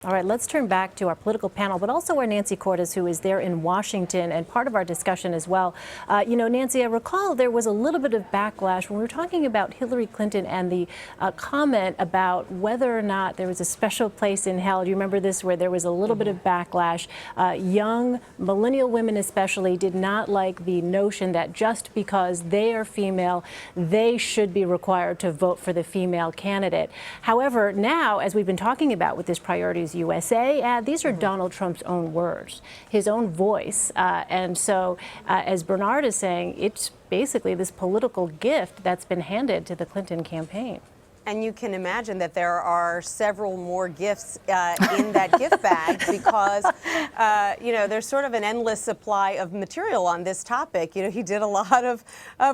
All right, let's turn back to our political panel, but also our Nancy Cordes, who is there in Washington and part of our discussion as well. Nancy, I recall there was a little bit of backlash when we were talking about Hillary Clinton and the comment about whether or not there was a special place in hell. Do you remember this, where there was a little bit of backlash? Young millennial women especially did not like the notion that just because they are female, they should be required to vote for the female candidate. However, now, as we've been talking about with this Priorities USA, these are Donald Trump's own words, his own voice. And so, as Bernard is saying, it's basically this political gift that's been handed to the Clinton campaign. And you can imagine that there are several more gifts in that gift bag because, there's sort of an endless supply of material on this topic. He did a lot of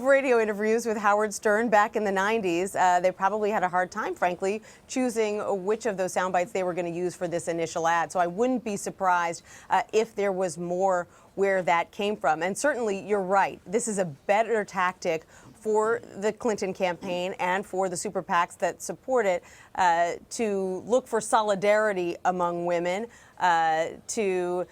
radio interviews with Howard Stern back in the 90s. They probably had a hard time, frankly, choosing which of those sound bites they were going to use for this initial ad. So I wouldn't be surprised if there was more where that came from. And certainly, you're right. This is a better tactic for the Clinton campaign and for the super PACs that support it to look for solidarity among women, to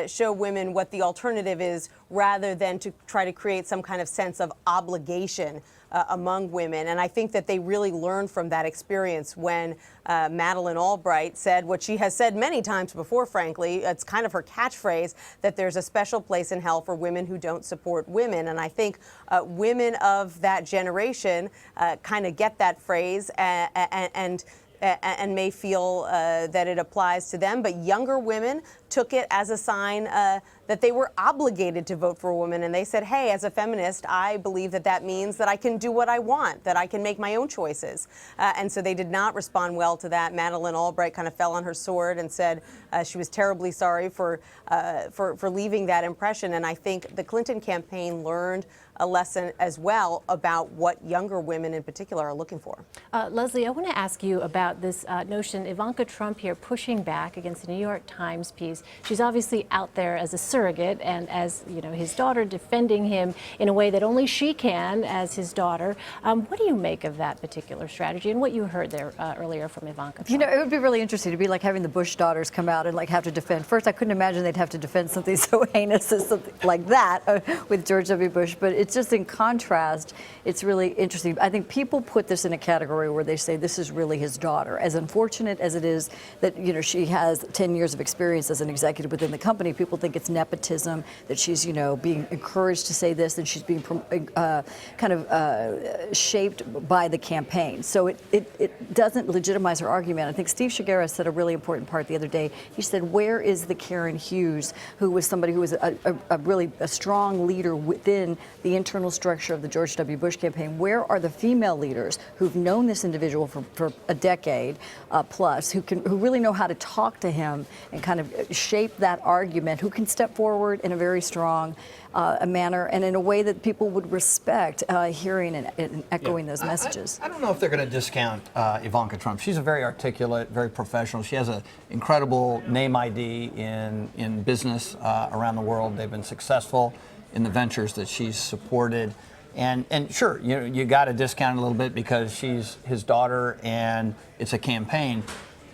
show women what the alternative is, rather than to try to create some kind of sense of obligation among women. And I think that they really learned from that experience when Madeleine Albright said what she has said many times before, frankly. It's kind of her catchphrase, that there's a special place in hell for women who don't support women. And I think women of that generation kind of get that phrase and may feel that it applies to them. But younger women took it as a sign that they were obligated to vote for a woman. And they said, hey, as a feminist, I believe that that means that I can do what I want, that I can make my own choices. And so they did not respond well to that. Madeleine Albright kind of fell on her sword and said she was terribly sorry for leaving that impression. And I think the Clinton campaign learned a lesson as well about what younger women in particular are looking for. Leslie, I want to ask you about this notion, Ivanka Trump here pushing back against the New York Times piece. She's obviously out there as a surrogate and as his daughter, defending him in a way that only she can as his daughter. What do you make of that particular strategy and what you heard there earlier from Ivanka Trump? It would be really interesting to be like having the Bush daughters come out and have to defend. First, I couldn't imagine they'd have to defend something so heinous as something like that with George W. Bush, but it's just in contrast. It's really interesting. I think people put this in a category where they say this is really his daughter. As unfortunate as it is that she has 10 years of experience as an executive within the company, people think it's nepotism, that she's being encouraged to say this, and she's being shaped by the campaign. So it doesn't legitimize her argument. I think Steve Shigera said a really important part the other day. He said, where is the Karen Hughes, who was somebody who was a really strong leader within the internal structure of the George W. Bush campaign? Where are the female leaders who've known this individual for a decade plus, who really know how to talk to him and kind of shape that argument, who can step forward in a very strong manner and in a way that people would respect hearing and echoing those messages? I don't know if they're going to discount Ivanka Trump. She's a very articulate, very professional. She has an incredible name ID in business around the world. They've been successful in the ventures that she's supported. And sure, you got to discount a little bit because she's his daughter and it's a campaign.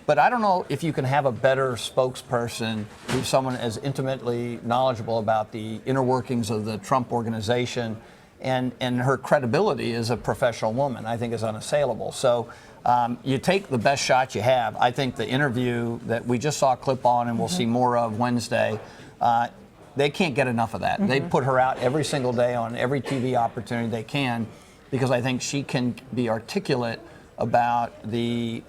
But I don't know if you can have a better spokesperson who's someone as intimately knowledgeable about the inner workings of the Trump organization, and her credibility as a professional woman, I think, is unassailable. So you take the best shot you have. I think the interview that we just saw a clip on and we'll see more of Wednesday, they can't get enough of that. They put her out every single day on every TV opportunity they can, because I think she can be articulate about the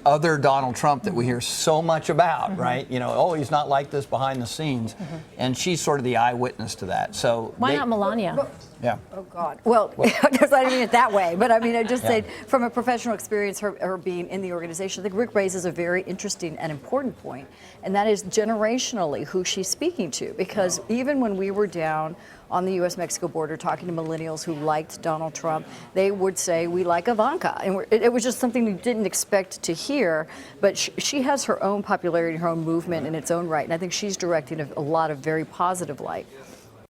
other Donald Trump that we hear so much about, right? Oh, he's not like this behind the scenes. And she's sort of the eyewitness to that. So why not Melania? Yeah. Oh, God. Well, I don't mean it that way, but I mean, I just say from a professional experience, her being in the organization, I think Rick raises a very interesting and important point, and that is generationally who she's speaking to. Because even when we were down on the U.S.-Mexico border talking to millennials who liked Donald Trump, they would say, we like Ivanka. And it was just something we didn't expect to hear, but she has her own popularity, her own movement in its own right, and I think she's directing a lot of very positive light.